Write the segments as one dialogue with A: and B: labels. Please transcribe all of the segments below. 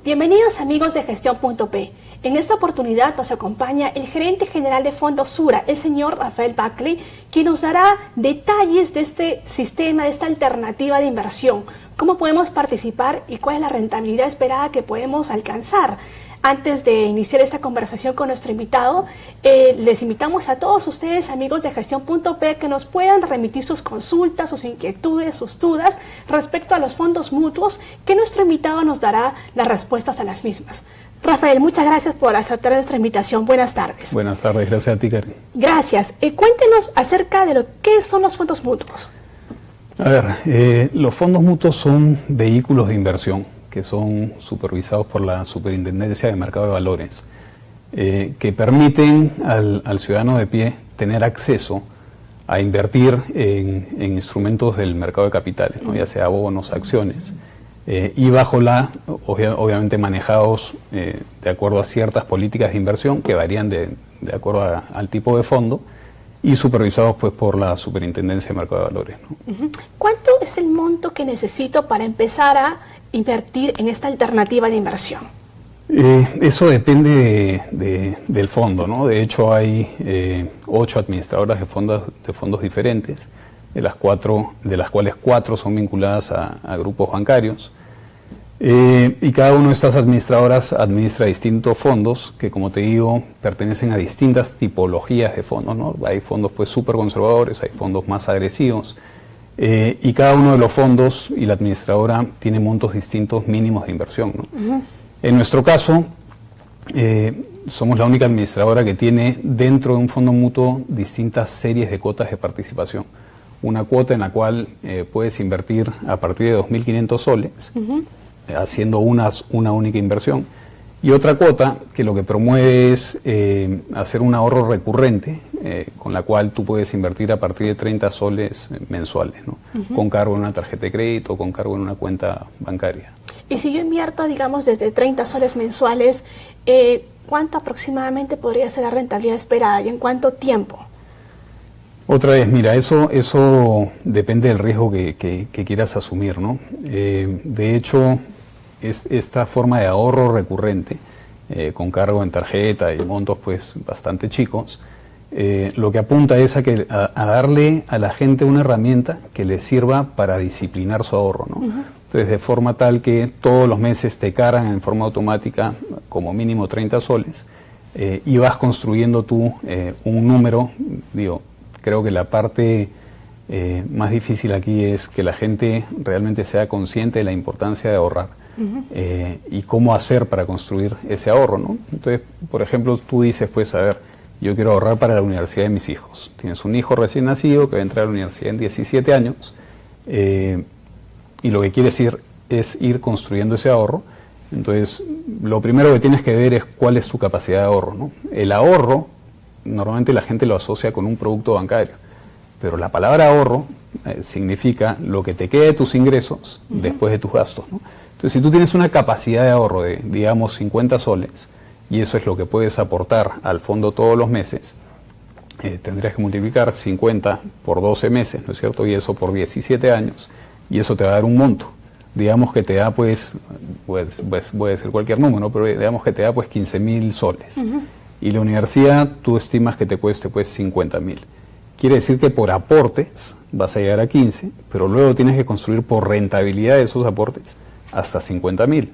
A: Bienvenidos amigos de Gestión.p. En esta oportunidad nos acompaña el gerente general de Fondos Sura, el señor Rafael Buckley, quien nos dará detalles de este sistema, de esta alternativa de inversión, cómo podemos participar y cuál es la rentabilidad esperada que podemos alcanzar. Antes de iniciar esta conversación con nuestro invitado, les invitamos a todos ustedes, amigos de Gestión.p, que nos puedan remitir sus consultas, sus inquietudes, sus dudas respecto a los fondos mutuos, que nuestro invitado nos dará las respuestas a las mismas. Rafael, muchas gracias por aceptar nuestra invitación. Buenas tardes.
B: Buenas tardes, gracias a ti, Karen.
A: Gracias. Cuéntenos acerca de lo que son los fondos mutuos.
B: A ver, los fondos mutuos son vehículos de inversión que son supervisados por la Superintendencia de Mercado de Valores, que permiten al ciudadano de pie tener acceso a invertir en instrumentos del mercado de capitales, ¿no? Ya sea bonos, acciones, y bajo obviamente manejados de acuerdo a ciertas políticas de inversión que varían de acuerdo al tipo de fondo, y supervisados pues por la Superintendencia de Mercado de Valores, ¿no?
A: ¿Cuánto es el monto que necesito para empezar a invertir en esta alternativa de inversión?
B: Eso depende del fondo, ¿no? De hecho hay 8 administradoras de fondos diferentes, de las cuales 4 son vinculadas a grupos bancarios. Y cada una de estas administradoras administra distintos fondos que, como te digo, pertenecen a distintas tipologías de fondos, ¿no? Hay fondos pues súper conservadores, hay fondos más agresivos, y cada uno de los fondos y la administradora tiene montos distintos mínimos de inversión, ¿no? En nuestro caso, somos la única administradora que tiene dentro de un fondo mutuo distintas series de cuotas de participación. Una cuota en la cual puedes invertir a partir de 2.500 soles, haciendo una única inversión, y otra cuota que lo que promueve es hacer un ahorro recurrente, con la cual tú puedes invertir a partir de 30 soles mensuales, ¿no? Con cargo en una tarjeta de crédito o con cargo en una cuenta bancaria.
A: Y si yo invierto, digamos, desde 30 soles mensuales, ¿cuánto aproximadamente podría ser la rentabilidad esperada y en cuánto tiempo?
B: Otra vez, mira, eso depende del riesgo que quieras asumir, ¿no? De hecho, esta forma de ahorro recurrente, con cargo en tarjeta y montos pues bastante chicos, lo que apunta es a darle a la gente una herramienta que le sirva para disciplinar su ahorro, ¿no? Entonces, de forma tal que todos los meses te cargan en forma automática como mínimo 30 soles, y vas construyendo tú un número. Digo, creo que la parte más difícil aquí es que la gente realmente sea consciente de la importancia de ahorrar, y cómo hacer para construir ese ahorro, ¿no? Entonces, por ejemplo, tú dices, pues, a ver, yo quiero ahorrar para la universidad de mis hijos. Tienes un hijo recién nacido que va a entrar a la universidad en 17 años, y lo que quieres es ir construyendo ese ahorro. Entonces, lo primero que tienes que ver es cuál es tu capacidad de ahorro, ¿no? El ahorro, normalmente la gente lo asocia con un producto bancario, pero la palabra ahorro significa lo que te quede de tus ingresos después de tus gastos, ¿no? Entonces, si tú tienes una capacidad de ahorro de, digamos, 50 soles, y eso es lo que puedes aportar al fondo todos los meses, tendrías que multiplicar 50 por 12 meses, ¿no es cierto? Y eso por 17 años, y eso te va a dar un monto. Digamos que te da, pues, voy a decir cualquier número, pero digamos que te da, pues, 15.000 soles. Y la universidad, tú estimas que te cueste, pues, 50.000. Quiere decir que por aportes vas a llegar a 15, pero luego tienes que construir por rentabilidad de esos aportes hasta 50.000.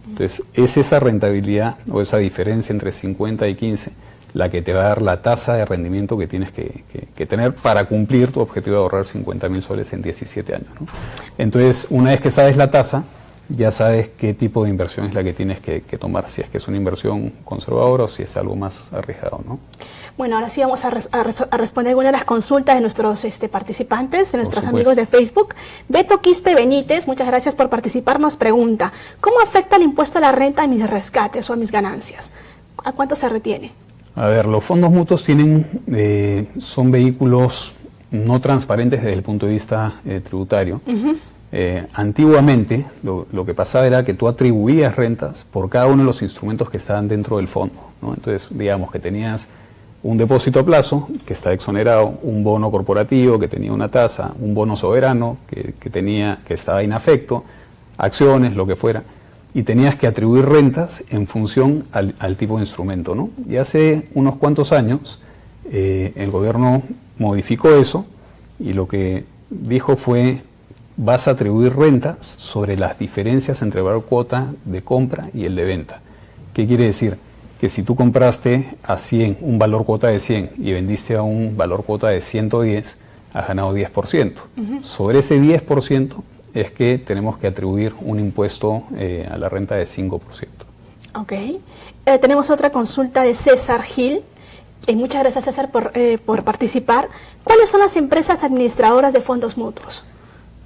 B: Entonces, es esa rentabilidad o esa diferencia entre 50 y 15 la que te va a dar la tasa de rendimiento que tienes que tener para cumplir tu objetivo de ahorrar 50.000 soles en 17 años, ¿no? Entonces, una vez que sabes la tasa, ya sabes qué tipo de inversión es la que tienes que tomar, si es que es una inversión conservadora o si es algo más arriesgado, ¿no?
A: Bueno, ahora sí vamos a responder algunas de las consultas de nuestros participantes, de nuestros amigos de Facebook. Beto Quispe Benítez, muchas gracias por participar, nos pregunta: ¿cómo afecta el impuesto a la renta a mis rescates o a mis ganancias? ¿A cuánto se retiene?
B: A ver, los fondos mutuos son vehículos no transparentes desde el punto de vista tributario. Antiguamente lo que pasaba era que tú atribuías rentas por cada uno de los instrumentos que estaban dentro del fondo, ¿no? Entonces, digamos que tenías un depósito a plazo que está exonerado, un bono corporativo que tenía una tasa, un bono soberano que estaba inafecto, acciones, lo que fuera. y tenías que atribuir rentas en función al tipo de instrumento, ¿no? Y hace unos cuantos años el gobierno modificó eso y lo que dijo fue: vas a atribuir rentas sobre las diferencias entre el valor cuota de compra y el de venta. ¿Qué quiere decir? Que si tú compraste a 100 un valor cuota de 100 y vendiste a un valor cuota de 110, has ganado 10%. Sobre ese 10% es que tenemos que atribuir un impuesto a la renta de 5%.
A: Ok. Tenemos otra consulta de César Gil. Muchas gracias, César, por participar. ¿Cuáles son las empresas administradoras de fondos mutuos?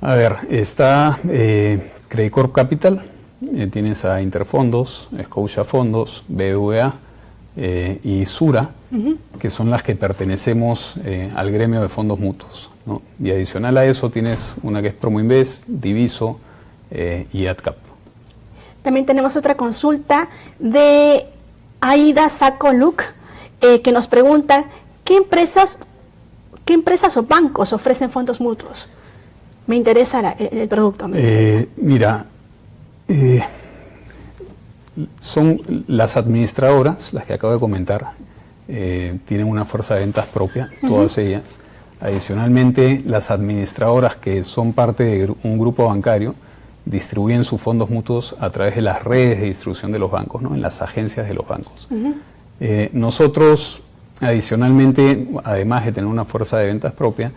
B: A ver, está Credit Corp Capital, tienes a Interfondos, Scotia Fondos, BBVA y Sura, que son las que pertenecemos al gremio de fondos mutuos, ¿no? Y adicional a eso tienes una que es Promoinvest, Diviso y AdCap.
A: También tenemos otra consulta de Aida Sakoluk, que nos pregunta: ¿qué empresas o bancos ofrecen fondos mutuos? Me interesa el producto.
B: Mira, son las administradoras, las que acabo de comentar, tienen una fuerza de ventas propia, todas ellas. Adicionalmente, las administradoras que son parte de un grupo bancario distribuyen sus fondos mutuos a través de las redes de distribución de los bancos, ¿no? En las agencias de los bancos. Nosotros, adicionalmente, además de tener una fuerza de ventas propia,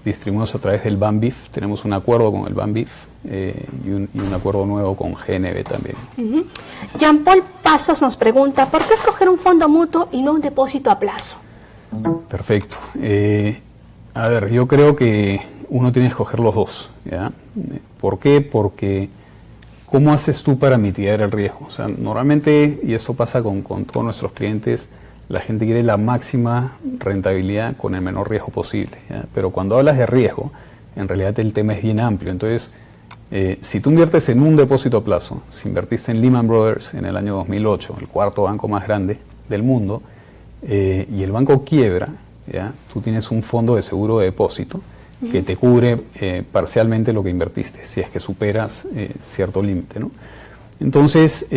B: distribuimos a través del BANBIF. Tenemos un acuerdo con el BANBIF y un acuerdo nuevo con GNB también.
A: Jean-Paul Pasos nos pregunta: ¿por qué escoger un fondo mutuo y no un depósito a plazo?
B: Perfecto. A ver, yo creo que uno tiene que escoger los dos, ¿ya? ¿Por qué? Porque ¿cómo haces tú para mitigar el riesgo? O sea, normalmente, y esto pasa con todos nuestros clientes, la gente quiere la máxima rentabilidad con el menor riesgo posible, ¿ya? Pero cuando hablas de riesgo, en realidad el tema es bien amplio. Entonces, si tú inviertes en un depósito a plazo, si invertiste en Lehman Brothers en el año 2008, el cuarto banco más grande del mundo, y el banco quiebra, ¿ya? Tú tienes un fondo de seguro de depósito que te cubre parcialmente lo que invertiste, si es que superas cierto límite, ¿no? Entonces,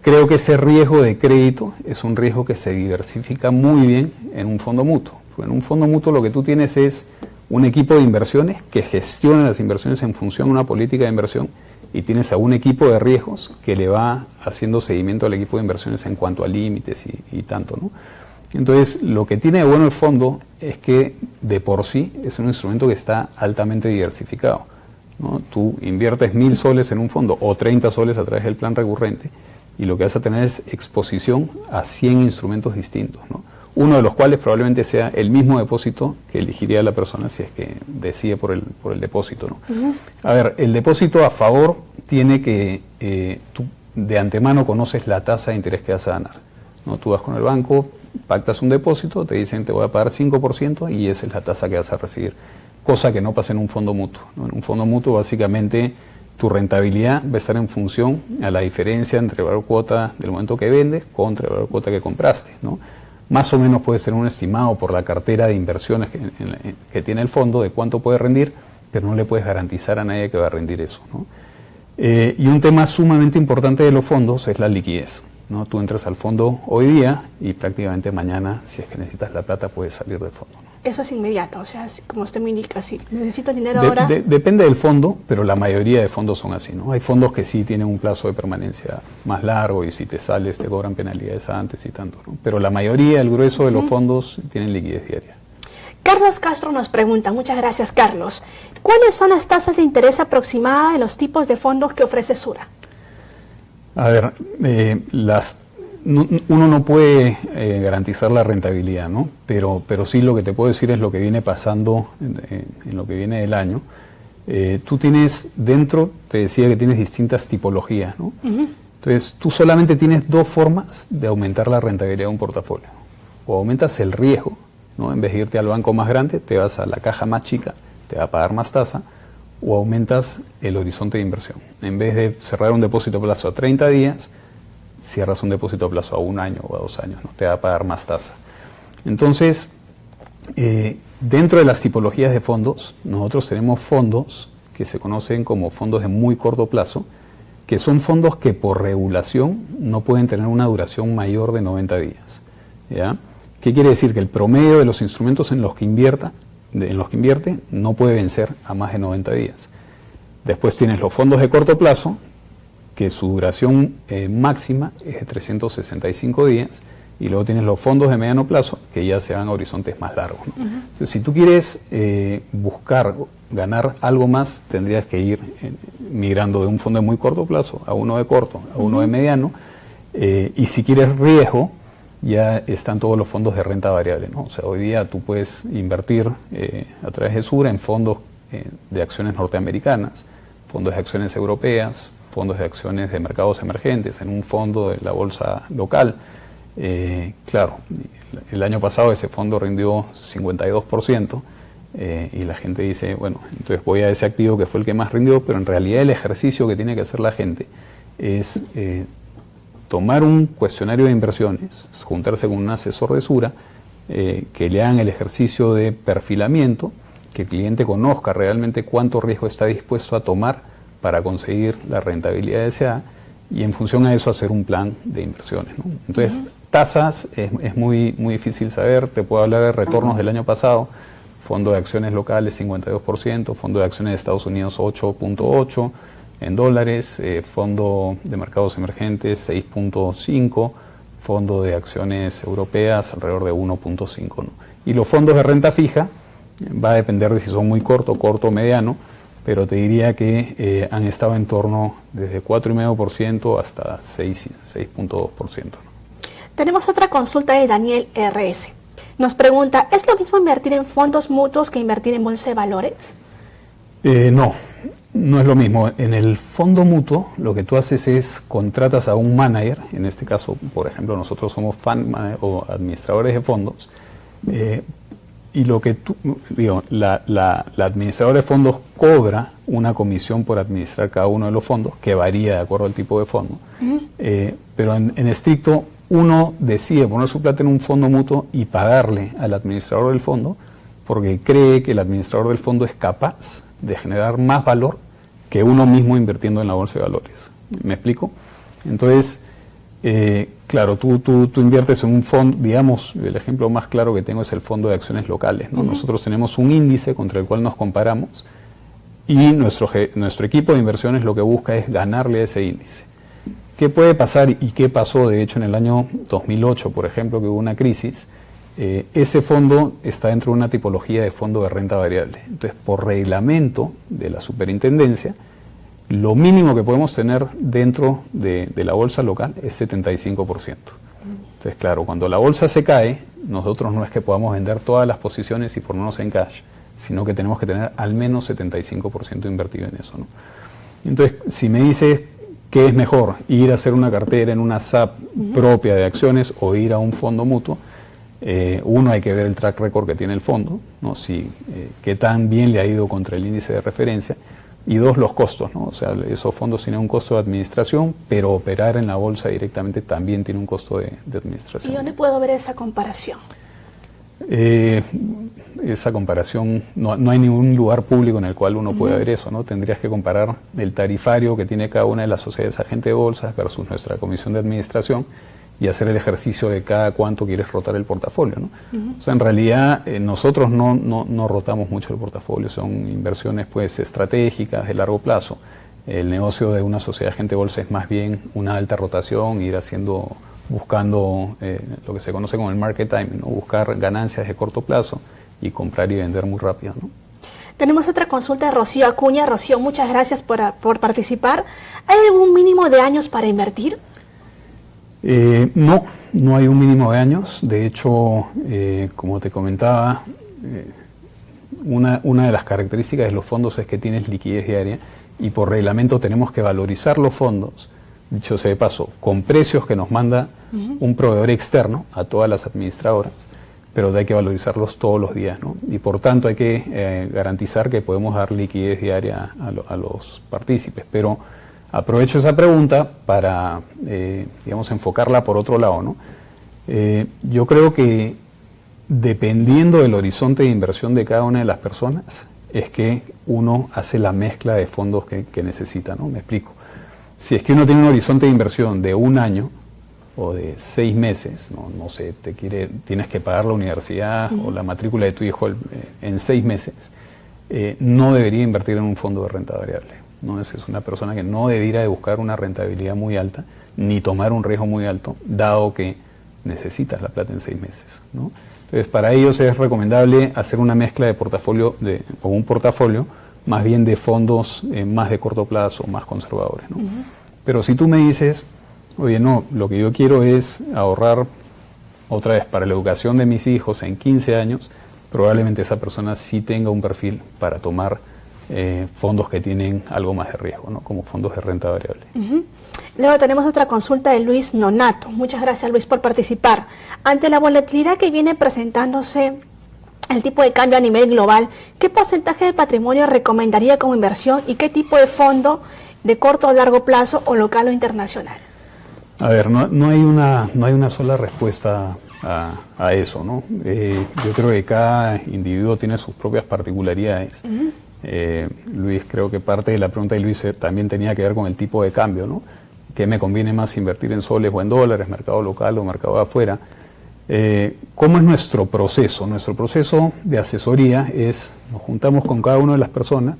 B: creo que ese riesgo de crédito es un riesgo que se diversifica muy bien en un fondo mutuo. En un fondo mutuo lo que tú tienes es un equipo de inversiones que gestiona las inversiones en función de una política de inversión, y tienes a un equipo de riesgos que le va haciendo seguimiento al equipo de inversiones en cuanto a límites y tanto, ¿no? Entonces, lo que tiene de bueno el fondo es que de por sí es un instrumento que está altamente diversificado, ¿no? Tú inviertes 1.000 soles en un fondo o 30 soles a través del plan recurrente, y lo que vas a tener es exposición a 100 instrumentos distintos, ¿no? Uno de los cuales probablemente sea el mismo depósito que elegiría la persona si es que decide por el depósito, ¿no? A ver, el depósito a favor tiene que tú de antemano conoces la tasa de interés que vas a ganar, ¿no? Tú vas con el banco, pactas un depósito, te dicen te voy a pagar 5% y esa es la tasa que vas a recibir, cosa que no pasa en un fondo mutuo, ¿no? En un fondo mutuo básicamente tu rentabilidad va a estar en función a la diferencia entre el valor cuota del momento que vendes contra el valor cuota que compraste, ¿no? Más o menos puede ser un estimado por la cartera de inversiones que tiene el fondo de cuánto puede rendir, pero no le puedes garantizar a nadie que va a rendir eso, ¿no? Y un tema sumamente importante de los fondos es la liquidez, ¿no? Tú entras al fondo hoy día y prácticamente mañana, si es que necesitas la plata, puedes salir del fondo, ¿no?
A: Eso es inmediato, o sea, como usted me indica, si necesito dinero ahora...
B: Depende del fondo, pero la mayoría de fondos son así, ¿no? Hay fondos que sí tienen un plazo de permanencia más largo y si te sales te cobran penalidades antes y tanto, ¿no? Pero la mayoría, el grueso de los fondos tienen liquidez diaria.
A: Carlos Castro nos pregunta, muchas gracias Carlos, ¿cuáles son las tasas de interés aproximadas de los tipos de fondos que ofrece Sura? A ver,
B: uno no puede garantizar la rentabilidad, ¿no? Pero sí lo que te puedo decir es lo que viene pasando en lo que viene del año. Tú tienes dentro, te decía que tienes distintas tipologías, ¿no? Entonces, tú solamente tienes dos formas de aumentar la rentabilidad de un portafolio. O aumentas el riesgo, ¿no? En vez de irte al banco más grande, te vas a la caja más chica, te va a pagar más tasa, o aumentas el horizonte de inversión. En vez de cerrar un depósito a plazo a 30 días, cierras un depósito a plazo a 1 año o a 2 años, ¿no? Te va a pagar más tasa. Entonces, dentro de las tipologías de fondos, nosotros tenemos fondos que se conocen como fondos de muy corto plazo, que son fondos que por regulación no pueden tener una duración mayor de 90 días. ¿Ya? ¿Qué quiere decir? Que el promedio de los instrumentos en los que invierte no puede vencer a más de 90 días. Después tienes los fondos de corto plazo, que su duración máxima es de 365 días, y luego tienes los fondos de mediano plazo, que ya se van a horizontes más largos, ¿no? Entonces, si tú quieres buscar ganar algo más, tendrías que ir migrando de un fondo de muy corto plazo a uno de corto, a uno de mediano, y si quieres riesgo, ya están todos los fondos de renta variable, ¿no? O sea, hoy día tú puedes invertir a través de Sura en fondos de acciones norteamericanas, fondos de acciones europeas, fondos de acciones de mercados emergentes, en un fondo de la bolsa local. Claro, el año pasado ese fondo rindió 52%, y la gente dice, bueno, entonces voy a ese activo que fue el que más rindió, pero en realidad el ejercicio que tiene que hacer la gente es tomar un cuestionario de inversiones, juntarse con un asesor de Sura, que le hagan el ejercicio de perfilamiento, que el cliente conozca realmente cuánto riesgo está dispuesto a tomar para conseguir la rentabilidad deseada, y en función a eso hacer un plan de inversiones, ¿no? Entonces, tasas es muy difícil saber. Te puedo hablar de retornos del año pasado: fondo de acciones locales 52%, fondo de acciones de Estados Unidos 8.8% en dólares, fondo de mercados emergentes 6.5%, fondo de acciones europeas alrededor de 1.5%, ¿no? Y los fondos de renta fija va a depender de si son muy corto o mediano, pero te diría que han estado en torno desde 4,5% hasta 6.2%, ¿no?
A: Tenemos otra consulta de Daniel RS. Nos pregunta, ¿es lo mismo invertir en fondos mutuos que invertir en bolsa de valores?
B: No es lo mismo. En el fondo mutuo lo que tú haces es contratas a un manager, en este caso, por ejemplo, nosotros somos fund manager o administradores de fondos, y lo que la administradora de fondos cobra una comisión por administrar cada uno de los fondos, que varía de acuerdo al tipo de fondo. Pero en estricto, uno decide poner su plata en un fondo mutuo y pagarle al administrador del fondo, porque cree que el administrador del fondo es capaz de generar más valor que uno mismo invirtiendo en la bolsa de valores. ¿Me explico? Entonces, claro, tú inviertes en un fondo, digamos, el ejemplo más claro que tengo es el fondo de acciones locales, ¿no? Nosotros tenemos un índice contra el cual nos comparamos, y nuestro equipo de inversiones lo que busca es ganarle a ese índice. ¿Qué puede pasar y qué pasó, de hecho, en el año 2008, por ejemplo, que hubo una crisis? Ese fondo está dentro de una tipología de fondo de renta variable. Entonces, por reglamento de la superintendencia, lo mínimo que podemos tener dentro de la bolsa local es 75%. Entonces, claro, cuando la bolsa se cae, nosotros no es que podamos vender todas las posiciones y ponernos en cash, sino que tenemos que tener al menos 75% invertido en eso, ¿no? Entonces, si me dices qué es mejor, ir a hacer una cartera en una SAP propia de acciones o ir a un fondo mutuo, uno, hay que ver el track record que tiene el fondo, ¿no? Qué tan bien le ha ido contra el índice de referencia, y dos, los costos, ¿no? O sea, esos fondos tienen un costo de administración, pero operar en la bolsa directamente también tiene un costo de administración.
A: ¿Y dónde puedo ver esa comparación?
B: Esa comparación, no hay ningún lugar público en el cual uno pueda ver eso, ¿no? Tendrías que comparar el tarifario que tiene cada una de las sociedades agentes de bolsas versus nuestra comisión de administración, y hacer el ejercicio de cada cuánto quieres rotar el portafolio, ¿no? O sea, en realidad nosotros no rotamos mucho el portafolio, son inversiones pues estratégicas de largo plazo. El negocio de una sociedad agente de bolsa es más bien una alta rotación, ir buscando lo que se conoce como el market timing, ¿no? Buscar ganancias de corto plazo y comprar y vender muy rápido, ¿no?
A: Tenemos otra consulta de Rocío Acuña. Rocío, muchas gracias por participar. ¿Hay algún mínimo de años para invertir?
B: No hay un mínimo de años. De hecho, como te comentaba, una de las características de los fondos es que tienes liquidez diaria, y por reglamento tenemos que valorizar los fondos, dicho sea de paso, con precios que nos manda un proveedor externo a todas las administradoras, pero hay que valorizarlos todos los días, ¿no? Y por tanto hay que garantizar que podemos dar liquidez diaria a los partícipes. Pero aprovecho esa pregunta para, digamos, enfocarla por otro lado, ¿no? Yo creo que dependiendo del horizonte de inversión de cada una de las personas, es que uno hace la mezcla de fondos que necesita, ¿no? Me explico. Si es que uno tiene un horizonte de inversión de 1 año o de 6 meses, no sé, tienes que pagar la universidad o la matrícula de tu hijo en 6 meses, no debería invertir en un fondo de renta variable, ¿no? Es una persona que no debiera de buscar una rentabilidad muy alta, ni tomar un riesgo muy alto, dado que necesitas la plata en 6 meses, ¿no? Entonces, para ellos es recomendable hacer una mezcla de portafolio, o un portafolio, más bien de fondos más de corto plazo, más conservadores, ¿no? Pero si tú me dices, oye, no, lo que yo quiero es ahorrar otra vez para la educación de mis hijos en 15 años, probablemente esa persona sí tenga un perfil para tomar fondos que tienen algo más de riesgo, ¿no? Como fondos de renta variable.
A: Luego tenemos otra consulta de Luis Nonato. Muchas gracias, Luis, por participar. Ante la volatilidad que viene presentándose el tipo de cambio a nivel global, ¿qué porcentaje de patrimonio recomendaría como inversión y qué tipo de fondo de corto o largo plazo o local o internacional?
B: A ver, no hay una sola respuesta a eso, ¿no? Yo creo que cada individuo tiene sus propias particularidades. Luis, creo que parte de la pregunta de Luis también tenía que ver con el tipo de cambio, ¿no? ¿Qué me conviene más invertir en soles o en dólares, mercado local o mercado de afuera? ¿Cómo es nuestro proceso? Nuestro proceso de asesoría es, nos juntamos con cada una de las personas,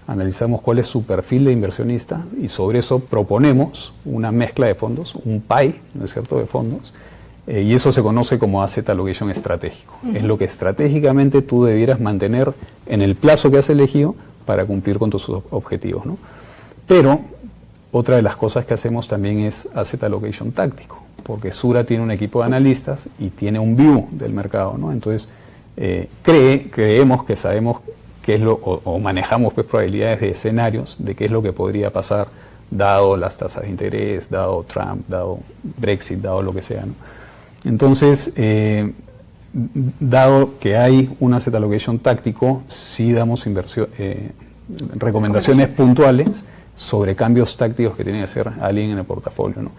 B: analizamos cuál es su perfil de inversionista y sobre eso proponemos una mezcla de fondos, un pie, ¿no es cierto?, de fondos, y eso se conoce como asset allocation estratégico. Es lo que estratégicamente tú debieras mantener en el plazo que has elegido para cumplir con tus objetivos, ¿no? Pero otra de las cosas que hacemos también es asset allocation táctico, porque Sura tiene un equipo de analistas y tiene un view del mercado, ¿no? Entonces, creemos que sabemos qué es o manejamos pues probabilidades de escenarios de qué es lo que podría pasar dado las tasas de interés, dado Trump, dado Brexit, dado lo que sea, ¿no? Entonces, dado que hay un asset allocation táctico, sí damos recomendaciones puntuales sobre cambios tácticos que tiene que hacer alguien en el portafolio, ¿no?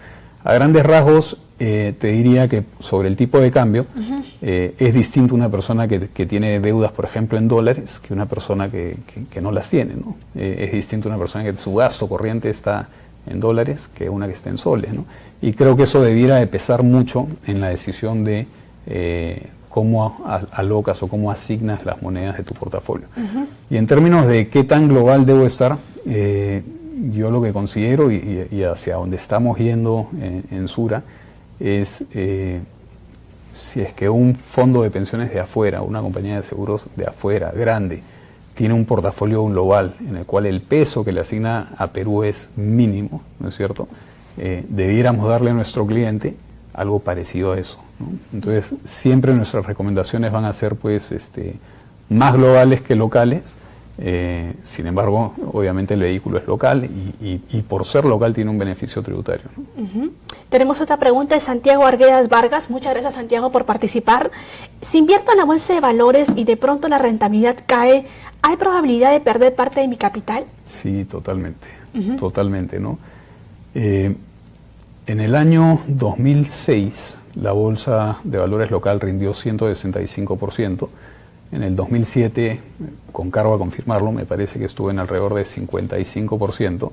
B: A grandes rasgos, te diría que sobre el tipo de cambio, es distinto una persona que tiene deudas, por ejemplo, en dólares, que una persona que no las tiene, ¿no? Es distinto una persona que su gasto corriente está en dólares que una que está en soles, ¿no? Y creo que eso debiera de pesar mucho en la decisión de cómo alocas o cómo asignas las monedas de tu portafolio. Y en términos de qué tan global debo estar, yo lo que considero y hacia donde estamos yendo en Sura es si es que un fondo de pensiones de afuera, una compañía de seguros de afuera, grande, tiene un portafolio global en el cual el peso que le asigna a Perú es mínimo, ¿no es cierto? Debiéramos darle a nuestro cliente algo parecido a eso, ¿no? Entonces, siempre nuestras recomendaciones van a ser pues más globales que locales. Sin embargo, obviamente el vehículo es local y por ser local tiene un beneficio tributario, ¿no?
A: Tenemos otra pregunta de Santiago Arguedas Vargas. Muchas gracias, Santiago, por participar. Si invierto en la bolsa de valores y de pronto la rentabilidad cae, ¿hay probabilidad de perder parte de mi capital?
B: Sí, totalmente, totalmente, ¿no? En el año 2006 la bolsa de valores local rindió 165%. En el 2007, con cargo a confirmarlo, me parece que estuvo en alrededor de 55%.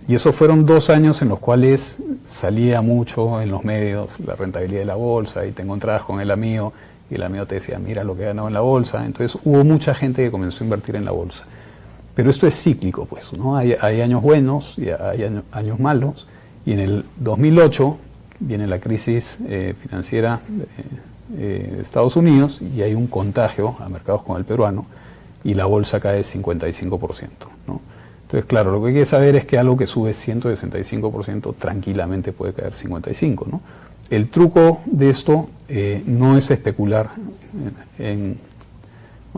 B: Y esos fueron 2 años en los cuales salía mucho en los medios la rentabilidad de la bolsa y te encontrabas con el amigo y el amigo te decía, mira lo que he ganado en la bolsa. Entonces hubo mucha gente que comenzó a invertir en la bolsa. Pero esto es cíclico, pues, ¿no? Hay años buenos y hay años malos. Y en el 2008 viene la crisis financiera de Estados Unidos y hay un contagio a mercados como el peruano y la bolsa cae 55%, ¿no? Entonces, claro, lo que hay que saber es que algo que sube 165% tranquilamente puede caer 55%, ¿no? El truco de esto no es especular. En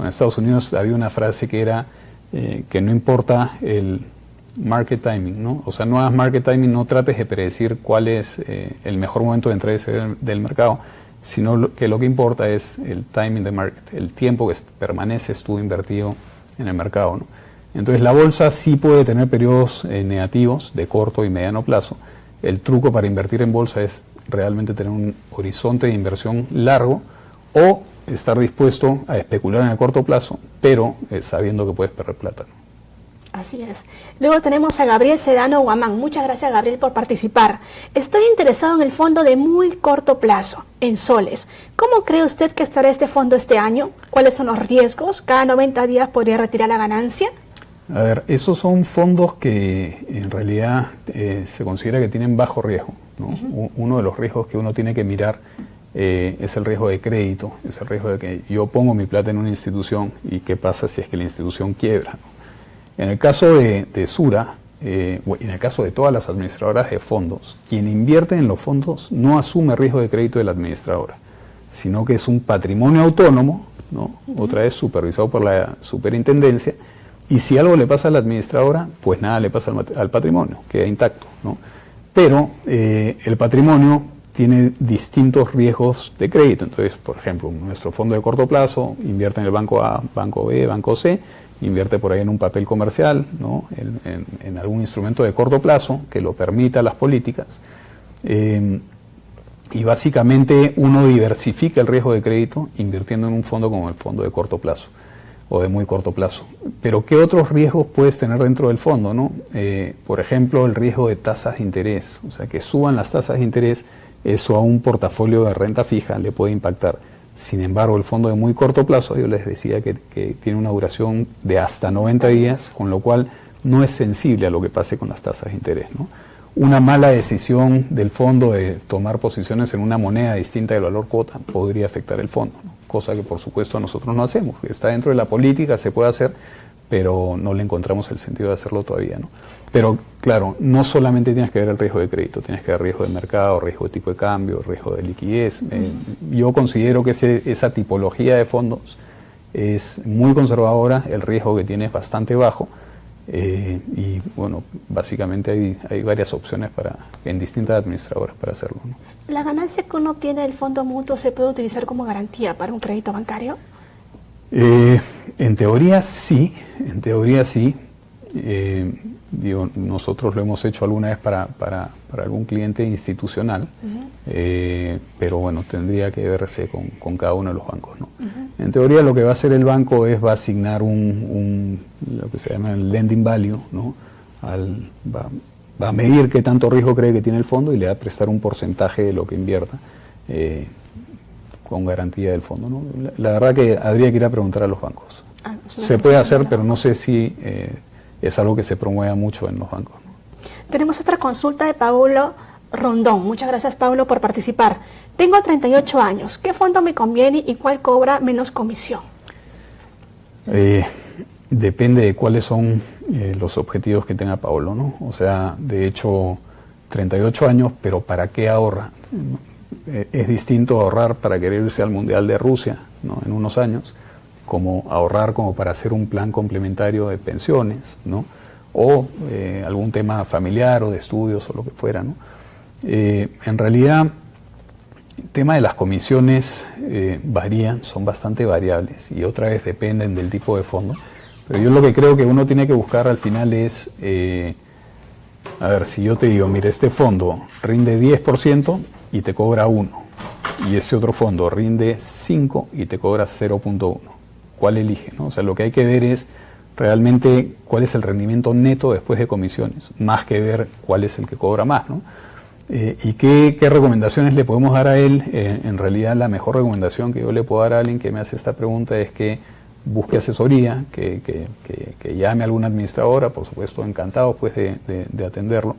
B: Estados Unidos había una frase que era que no importa el market timing, ¿no? O sea, no hagas market timing, no trates de predecir cuál es el mejor momento de entrada del mercado, sino que lo que importa es el timing de market, el tiempo que permaneces tú invertido en el mercado, ¿no? Entonces la bolsa sí puede tener periodos negativos de corto y mediano plazo. El truco para invertir en bolsa es realmente tener un horizonte de inversión largo o estar dispuesto a especular en el corto plazo, pero sabiendo que puedes perder plata, ¿no?
A: Así es. Luego tenemos a Gabriel Sedano Guamán. Muchas gracias, Gabriel, por participar. Estoy interesado en el fondo de muy corto plazo, en soles. ¿Cómo cree usted que estará este fondo este año? ¿Cuáles son los riesgos? ¿Cada 90 días podría retirar la ganancia?
B: A ver, esos son fondos que en realidad se considera que tienen bajo riesgo, ¿no? Uno de los riesgos que uno tiene que mirar es el riesgo de crédito, es el riesgo de que yo pongo mi plata en una institución y qué pasa si es que la institución quiebra, ¿no? En el caso de Sura, en el caso de todas las administradoras de fondos, quien invierte en los fondos no asume riesgo de crédito de la administradora, sino que es un patrimonio autónomo, ¿no? Otra vez supervisado por la superintendencia, y si algo le pasa a la administradora, pues nada le pasa al patrimonio, queda intacto, ¿no? Pero el patrimonio tiene distintos riesgos de crédito. Entonces, por ejemplo, nuestro fondo de corto plazo invierte en el banco A, banco B, banco C, invierte por ahí en un papel comercial, ¿no? en algún instrumento de corto plazo que lo permita las políticas. Y básicamente uno diversifica el riesgo de crédito invirtiendo en un fondo como el fondo de corto plazo o de muy corto plazo. Pero ¿qué otros riesgos puedes tener dentro del fondo, ¿no? Por ejemplo, el riesgo de tasas de interés, o sea, que suban las tasas de interés, eso a un portafolio de renta fija le puede impactar. Sin embargo, el fondo de muy corto plazo, yo les decía que tiene una duración de hasta 90 días, con lo cual no es sensible a lo que pase con las tasas de interés, ¿no? Una mala decisión del fondo de tomar posiciones en una moneda distinta del valor cuota podría afectar el fondo, ¿no? Cosa que por supuesto nosotros no hacemos. Está dentro de la política, se puede hacer, pero no le encontramos el sentido de hacerlo todavía, ¿no? Pero claro, no solamente tienes que ver el riesgo de crédito, tienes que ver riesgo de mercado, riesgo de tipo de cambio, riesgo de liquidez. Yo considero que esa tipología de fondos es muy conservadora, el riesgo que tiene es bastante bajo, y bueno, básicamente hay varias opciones en distintas administradoras para hacerlo, ¿no?
A: ¿La ganancia que uno obtiene del fondo mutuo se puede utilizar como garantía para un crédito bancario?
B: En teoría sí, Digo, nosotros lo hemos hecho alguna vez para algún cliente institucional, pero bueno, tendría que verse con cada uno de los bancos, ¿no? En teoría lo que va a hacer el banco va a asignar lo que se llama el lending value, ¿no? Va a medir qué tanto riesgo cree que tiene el fondo y le va a prestar un porcentaje de lo que invierta con garantía del fondo, ¿no? La verdad que habría que ir a preguntar a los bancos. Se puede hacer, pero no sé si es algo que se promueva mucho en los bancos, ¿no?
A: Tenemos otra consulta de Paulo Rondón. Muchas gracias, Paulo, por participar. Tengo 38 años. ¿Qué fondo me conviene y cuál cobra menos comisión?
B: Depende de cuáles son los objetivos que tenga Paulo, ¿no? O sea, de hecho, 38 años, pero ¿para qué ahorra? Es distinto ahorrar para querer irse al Mundial de Rusia, ¿no? En unos años, como ahorrar como para hacer un plan complementario de pensiones, ¿no? O algún tema familiar o de estudios o lo que fuera, ¿no? En realidad, el tema de las comisiones varían, son bastante variables y otra vez dependen del tipo de fondo. Pero yo lo que creo que uno tiene que buscar al final es, a ver, si yo te digo, mira, este fondo rinde 10% y te cobra 1, y ese otro fondo rinde 5 y te cobra 0.1. ¿Cuál elige, no? O sea, lo que hay que ver es realmente cuál es el rendimiento neto después de comisiones, más que ver cuál es el que cobra más, ¿no? ¿Y qué recomendaciones le podemos dar a él? En realidad la mejor recomendación que yo le puedo dar a alguien que me hace esta pregunta es que busque asesoría, que llame a alguna administradora, por supuesto encantado pues de atenderlo,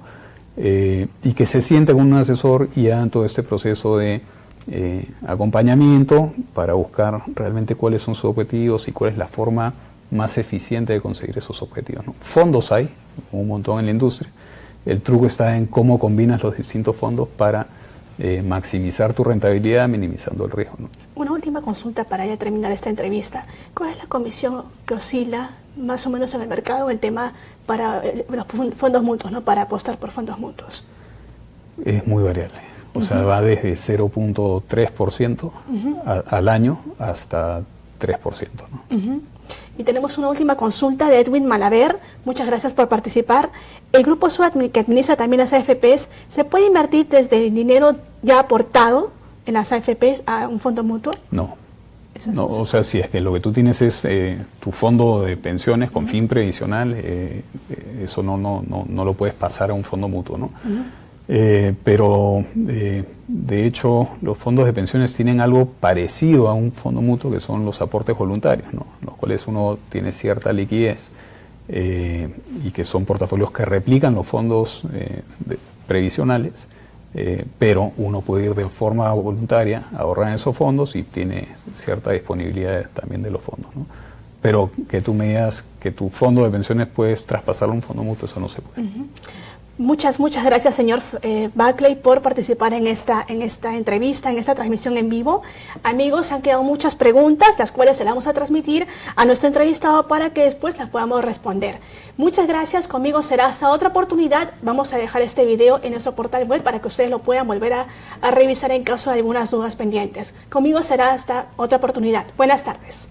B: y que se siente con un asesor y hagan todo este proceso de acompañamiento para buscar realmente cuáles son sus objetivos y cuál es la forma más eficiente de conseguir esos objetivos, ¿no? Fondos hay un montón en la industria. El truco está en cómo combinas los distintos fondos para maximizar tu rentabilidad minimizando el riesgo, ¿no?
A: Una última consulta para ya terminar esta entrevista. ¿Cuál es la comisión que oscila más o menos en el mercado el tema para los fondos mutuos, ¿no? Para apostar por fondos mutuos?
B: Es muy variable. O sea, va desde 0.3% al año hasta 3%, ¿no?
A: Y tenemos una última consulta de Edwin Malaver. Muchas gracias por participar. El Grupo Sura, que administra también las AFPs, ¿se puede invertir desde el dinero ya aportado en las AFPs a un fondo mutuo?
B: No, No, o sea, si es que lo que tú tienes es tu fondo de pensiones con fin previsional, eso no lo puedes pasar a un fondo mutuo, ¿no? Pero de hecho los fondos de pensiones tienen algo parecido a un fondo mutuo, que son los aportes voluntarios, ¿no? Los cuales uno tiene cierta liquidez y que son portafolios que replican los fondos previsionales. Pero uno puede ir de forma voluntaria a ahorrar en esos fondos y tiene cierta disponibilidad también de los fondos, ¿no? Pero que tú me digas que tu fondo de pensiones puedes traspasarlo a un fondo mutuo, eso no se puede.
A: Muchas gracias, señor Buckley, por participar en esta entrevista, en esta transmisión en vivo. Amigos, han quedado muchas preguntas, las cuales se las vamos a transmitir a nuestro entrevistado para que después las podamos responder. Muchas gracias, conmigo será hasta otra oportunidad. Vamos a dejar este video en nuestro portal web para que ustedes lo puedan volver a revisar en caso de algunas dudas pendientes. Conmigo será hasta otra oportunidad. Buenas tardes.